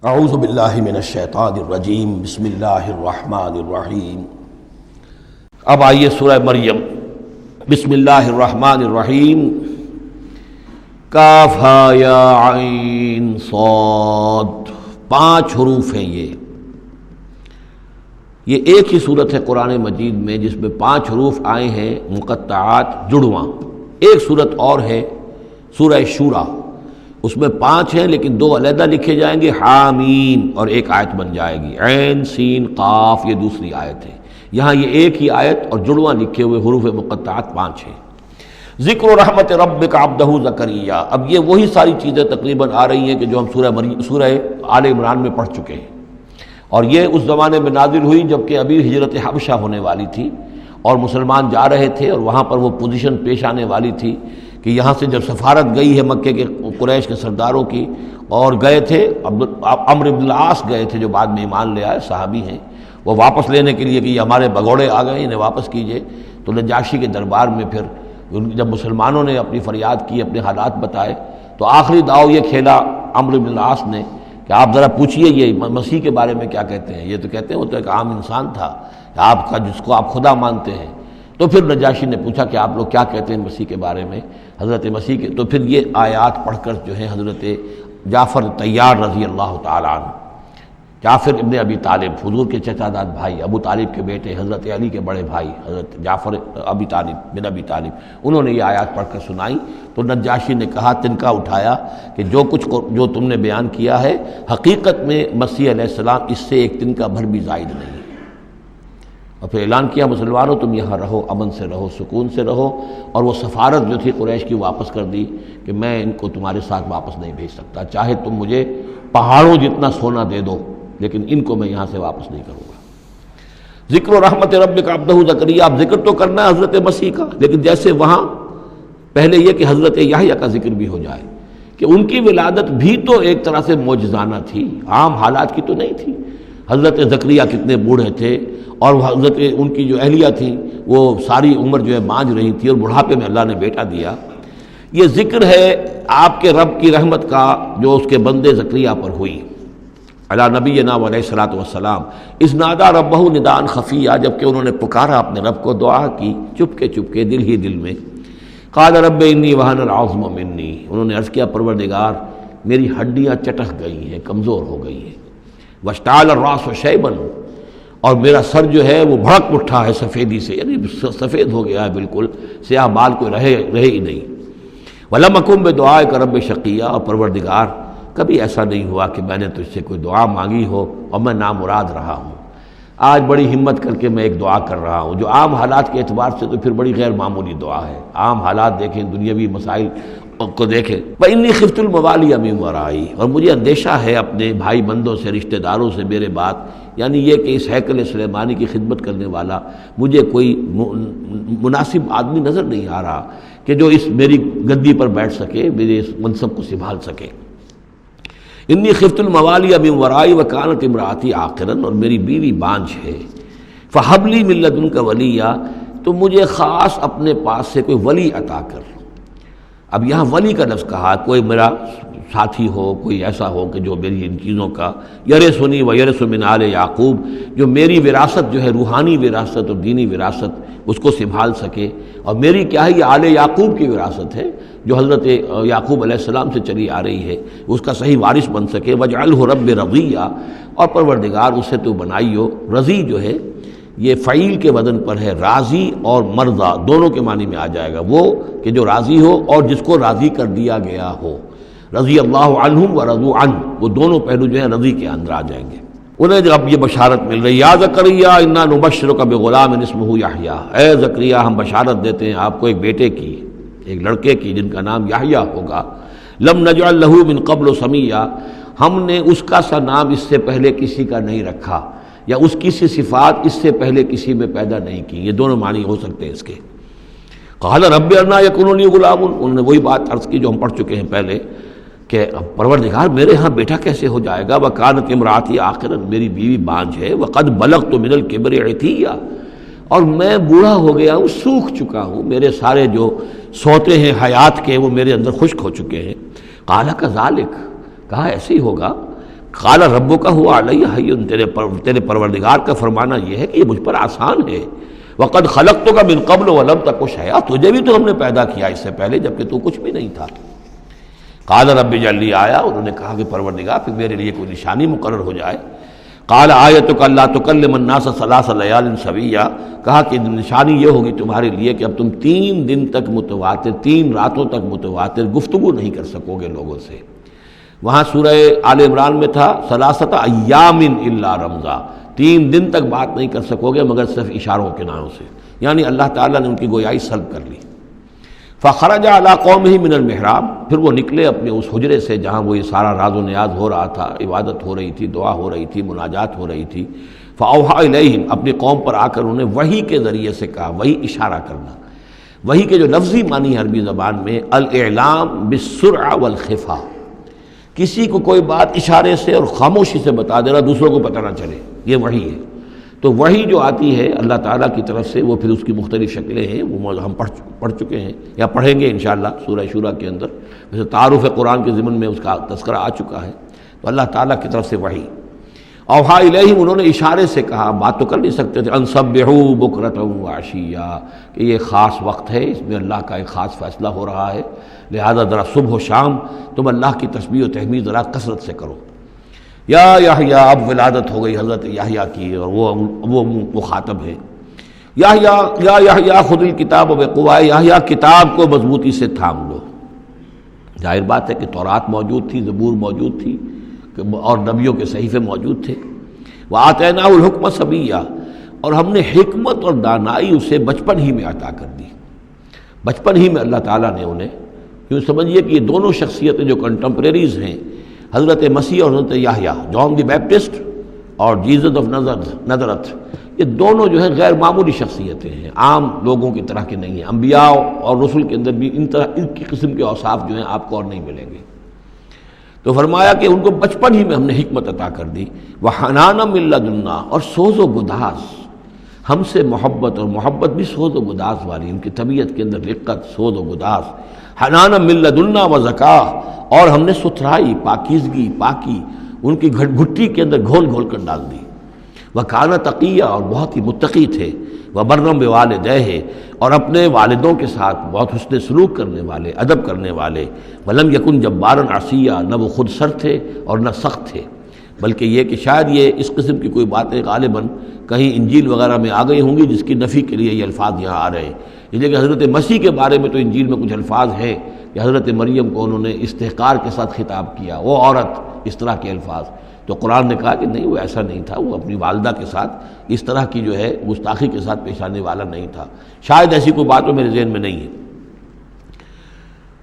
اعوذ باللہ من الشیطان الرجیم بسم اللہ الرحمن الرحیم۔ اب آئیے سورہ مریم، بسم اللہ الرحمن الرحیم۔ کاف ہا یا عین صاد، 5 حروف ہیں یہ ایک ہی صورت ہے قرآن مجید میں جس میں 5 حروف آئے ہیں مقطعات جڑواں۔ ایک صورت اور ہے سورہ شورا، اس میں 5 ہیں لیکن 2 علیحدہ لکھے جائیں گے، حامیم، اور ایک آیت بن جائے گی، عین سین قاف، یہ دوسری آیت ہے۔ یہاں یہ ایک ہی آیت اور جڑواں لکھے ہوئے حروف مقطعات 5 ہیں۔ ذکر رحمت ربک عبدہ زکریا، اب یہ وہی ساری چیزیں تقریباً آ رہی ہیں کہ جو ہم سورہ آل عمران میں پڑھ چکے ہیں، اور یہ اس زمانے میں نازل ہوئی جبکہ ابھی ہجرت حبشہ ہونے والی تھی اور مسلمان جا رہے تھے، اور وہاں پر وہ پوزیشن پیش آنے والی تھی کہ یہاں سے جب سفارت گئی ہے مکے کے قریش کے سرداروں کی، اور گئے تھے عمرو بن العاص گئے تھے جو بعد میں ایمان لے آئے، صحابی ہیں، وہ واپس لینے کے لیے کہ یہ ہمارے بگوڑے آ گئے، انہیں واپس کیجئے۔ تو نجاشی کے دربار میں پھر جب مسلمانوں نے اپنی فریاد کی، اپنے حالات بتائے، تو آخری داؤ یہ کھیلا عمرو بن العاص نے کہ آپ ذرا پوچھئے یہ مسیح کے بارے میں کیا کہتے ہیں۔ یہ تو کہتے ہیں وہ تو ایک عام انسان تھا آپ کا جس کو آپ خدا مانتے ہیں۔ تو پھر نجاشی نے پوچھا کہ آپ لوگ کیا کہتے ہیں مسیح کے بارے میں، حضرت مسیح کے۔ تو پھر یہ آیات پڑھ کر جو ہے حضرت جعفر طیار رضی اللہ تعالیٰ عنہ، جعفر ابن ابی طالب، حضور کے چچا داد بھائی، ابو طالب کے بیٹے، حضرت علی کے بڑے بھائی حضرت جعفر ابی طالب بن ابی طالب، انہوں نے یہ آیات پڑھ کر سنائی۔ تو نجاشی نے کہا، تنکا اٹھایا کہ جو تم نے بیان کیا ہے حقیقت میں مسیح علیہ السلام اس سے ایک تنکا بھر بھی زائد نہیں ہے۔ اور پھر اعلان کیا، مسلمانوں تم یہاں رہو، امن سے رہو، سکون سے رہو، اور وہ سفارت جو تھی قریش کی واپس کر دی کہ میں ان کو تمہارے ساتھ واپس نہیں بھیج سکتا، چاہے تم مجھے پہاڑوں جتنا سونا دے دو لیکن ان کو میں یہاں سے واپس نہیں کروں گا۔ ذکر و رحمت ربک عبدہ زکریا، اب ذکر تو کرنا ہے حضرت مسیح کا، لیکن جیسے وہاں پہلے یہ کہ حضرت یحییٰ کا ذکر بھی ہو جائے کہ ان کی ولادت بھی تو ایک طرح سے معجزانہ تھی، عام حالات کی تو نہیں تھی۔ حضرت زکریا کتنے بوڑھے تھے، اور حضرت ان کی جو اہلیہ تھیں وہ ساری عمر جو ہے بانجھ رہی تھی، اور بڑھاپے میں اللہ نے بیٹا دیا۔ یہ ذکر ہے آپ کے رب کی رحمت کا جو اس کے بندے زکریا پر ہوئی، علی نبینا علیہ الصلوۃ والسلام، اذ نادى ربہ نداء خفیا، جب کہ انہوں نے پکارا اپنے رب کو، دعا کی چپکے چپکے دل ہی دل میں۔ قال رب انی وہن العظم منی، انہوں نے عرض کیا پروردگار میری ہڈیاں چٹک گئی ہیں، کمزور ہو گئی ہیں، واشتعل الراس شیبا، اور میرا سر جو ہے وہ بھڑک اٹھا ہے سفیدی سے، یعنی سفید ہو گیا ہے، بالکل سیاہ بال کوئی رہے ہی نہیں۔ ولم اکن بدعائک رب شقیا، اور پروردگار کبھی ایسا نہیں ہوا کہ میں نے تجھ سے کوئی دعا مانگی ہو اور میں نامراد رہا ہوں۔ آج بڑی ہمت کر کے میں ایک دعا کر رہا ہوں جو عام حالات کے اعتبار سے تو پھر بڑی غیر معمولی دعا ہے۔ عام حالات دیکھیں، دنیاوی مسائل کو دیکھیں، وَإِنِّي خِفْتُ الْمَوَالِيَ مِن وَرَائِي، اور مجھے اندیشہ ہے اپنے بھائی بندوں سے، رشتہ داروں سے میرے بعد، یعنی یہ کہ اس ہیکل سلیمانی کی خدمت کرنے والا مجھے کوئی مناسب آدمی نظر نہیں آ رہا کہ جو اس میری گدی پر بیٹھ سکے، میرے اس منصب کو سنبھال سکے۔ انی خفت الموالی من ورائی وکانت امراتی عاقرا، اور میری بیوی بانجھ ہے، فہب لی من لدنک ولیا، تو مجھے خاص اپنے پاس سے کوئی ولی عطا کر۔ اب یہاں ولی کا لفظ کہا، کوئی میرا ساتھی ہو، کوئی ایسا ہو کہ جو میری ان چیزوں کا یرثنی و یرث من آل یعقوب، جو میری وراثت جو ہے روحانی وراثت اور دینی وراثت اس کو سنبھال سکے، اور میری کیا ہے یہ آل یعقوب کی وراثت ہے جو حضرت یعقوب علیہ السلام سے چلی آ رہی ہے، اس کا صحیح وارث بن سکے۔ وجعلہ رب رضیہ، اور پروردگار اسے تو بنائیو، رضی جو ہے یہ فعیل کے وزن پر ہے، راضی اور مرضی دونوں کے معنی میں آ جائے گا، وہ کہ جو راضی ہو اور جس کو راضی کر دیا گیا ہو۔ رضی اللہ عنہم ورضوا عنہ، وہ دونوں پہلو جو ہیں رضی کے اندر آ جائیں گے۔ انہیں جب اب یہ بشارت مل رہی، یا زکریا انا نبشرک بغلام اسمہ یحییٰ، اے زکریا ہم بشارت دیتے ہیں آپ کو ایک بیٹے کی، ایک لڑکے کی جن کا نام یحییٰ ہوگا۔ لم نجعل لہ من قبل سمیہ، ہم نے اس کا سا نام اس سے پہلے کسی کا نہیں رکھا، یا اس کی سی صفات اس سے پہلے کسی میں پیدا نہیں کی، یہ دونوں معنی ہو سکتے ہیں اس کے۔ قال رب انا یکون لی غلام، انہوں نے وہی بات عرض کی جو ہم پڑھ چکے ہیں پہلے کہ پروردگار میرے ہاں بیٹا کیسے ہو جائے گا، وکانت امراتی عاقرا، میری بیوی بانجھ ہے، وقد بلغت من الکبر عتیہ، اور میں بوڑھا ہو گیا ہوں، سوکھ چکا ہوں، میرے سارے جو سوتے ہیں حیات کے وہ میرے اندر خشک ہو چکے ہیں۔ قال کذالک، کہا ایسے ہی ہوگا، قال ربک هو علی ہین، تیرے پروردگار کا فرمانا یہ ہے کہ یہ مجھ پر آسان ہے، وقد خلقتک من قبل ولم تک شیئا، تجھے بھی تو ہم نے پیدا کیا اس سے پہلے جبکہ تو کچھ بھی نہیں تھا۔ قال رب اجعل لی آیا، انہوں نے کہا کہ پروردگار پھر میرے لیے کوئی نشانی مقرر ہو جائے۔ قال آیتک الا تکلم الناس ثلاث لیال سویا، کہا کہ نشانی یہ ہوگی تمہارے لیے کہ اب تم 3 دن تک متواتر، 3 راتوں تک متواتر گفتگو نہیں کر سکو گے لوگوں سے۔ وہاں سورہ آل عمران میں تھا ثلاثۃ ایام الا رمزا، 3 دن تک بات نہیں کر سکو گے مگر صرف اشاروں کے نام سے، یعنی اللہ تعالیٰ نے ان کی گویائی سلب کر لی۔ فخرج علی قومہ من المحراب، پھر وہ نکلے اپنے اس حجرے سے جہاں وہ یہ سارا راز و نیاز ہو رہا تھا، عبادت ہو رہی تھی، دعا ہو رہی تھی، مناجات ہو رہی تھی۔ فاوحی الیہم، اپنی قوم پر آ کر انہوں نے وحی کے ذریعے سے کہا، وحی اشارہ کرنا، وحی کے جو لفظی معنی ہے عربی زبان میں الاعلام بالسرعہ والخفا، کسی کو کوئی بات اشارے سے اور خاموشی سے بتا دینا دوسروں کو پتہ نہ چلے، یہ وحی ہے۔ تو وحی جو آتی ہے اللہ تعالیٰ کی طرف سے، وہ پھر اس کی مختلف شکلیں ہیں، وہ ہم پڑھ چکے ہیں یا پڑھیں گے انشاءاللہ سورہ شورا کے اندر، ویسے تعارف قرآن کے ضمن میں اس کا تذکرہ آ چکا ہے۔ تو اللہ تعالیٰ کی طرف سے وحی، اوحا الیہم، انہوں نے اشارے سے کہا، بات تو کر نہیں سکتے تھے، ان سبحوا بکرۃ وعشیا، کہ یہ خاص وقت ہے، اس میں اللہ کا ایک خاص فیصلہ ہو رہا ہے، لہذا ذرا صبح و شام تم اللہ کی تسبیح و تحمید ذرا کثرت سے کرو۔ یا یحییٰ، اب ولادت ہو گئی حضرت یحییٰ کی اور وہ مخاطب ہے۔ یا یحییٰ خذ الکتاب بقوہ، یحییٰ کتاب کو مضبوطی سے تھام لو۔ ظاہر بات ہے کہ تورات موجود تھی، زبور موجود تھی اور نبیوں کے صحیفے موجود تھے۔ وآتیناہ الحکم صبیہ، اور ہم نے حکمت اور دانائی اسے بچپن ہی میں عطا کر دی، بچپن ہی میں اللہ تعالیٰ نے انہیں، کیوں سمجھیے کہ یہ دونوں شخصیتیں جو کنٹمپریریز ہیں، حضرت مسیح اور حضرت یحییٰ، جان دی بیپٹسٹ اور جیزس آف نزرت، یہ دونوں جو ہیں غیر معمولی شخصیتیں ہیں، عام لوگوں کی طرح کے نہیں ہیں۔ انبیاء اور رسل کے اندر بھی ان کی قسم کے اوصاف جو ہیں آپ کو اور نہیں ملیں گے۔ تو فرمایا کہ ان کو بچپن ہی میں ہم نے حکمت عطا کر دی، وحنانا من لدنا، اور سوز و گداز، ہم سے محبت، اور محبت بھی سوز و گداز والی، ان کی طبیعت کے اندر رقت، سوز و گداز، حنانا من لدنا وزکاہ، اور ہم نے ستھرائی، پاکیزگی، پاکی ان کی گھٹی کے اندر گھول گھول کر ڈال دی۔ وکانا تقیہ، اور بہت ہی متقی تھے، وبرم بوالدیہ، اور اپنے والدوں کے ساتھ بہت حسن سلوک کرنے والے، ادب کرنے والے، ولم یکن جبارا عصیا، نہ وہ خود سر تھے اور نہ سخت تھے، بلکہ یہ کہ شاید یہ اس قسم کی کوئی باتیں غالباً کہیں انجیل وغیرہ میں آ گئی ہوں گی جس کی نفی کے لیے یہ الفاظ یہاں آ رہے ہیں۔ اس لیے کہ حضرت مسیح کے بارے میں تو انجیل میں کچھ الفاظ ہیں کہ حضرت مریم کو انہوں نے استحقار کے ساتھ خطاب کیا، وہ عورت، اس طرح کے الفاظ، تو قرآن نے کہا کہ نہیں، وہ ایسا نہیں تھا، وہ اپنی والدہ کے ساتھ اس طرح کی جو ہے گستاخی کے ساتھ پیش آنے والا نہیں تھا، شاید ایسی کوئی بات میرے ذہن میں نہیں ہے۔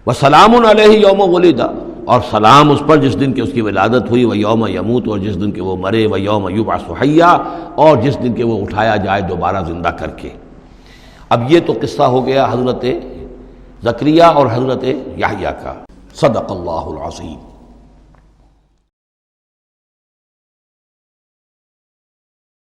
وسلام علیہ یوم ولد، اور سلام اس پر جس دن کہ اس کی ولادت ہوئی، و یوم یموت، اور جس دن کہ وہ مرے، و یوم یبعث حیا، اور جس دن کہ وہ اٹھایا جائے دوبارہ زندہ کر کے۔ اب یہ تو قصہ ہو گیا حضرت زکریا اور حضرت یحییٰ کا۔ صدق اللہ العظیم۔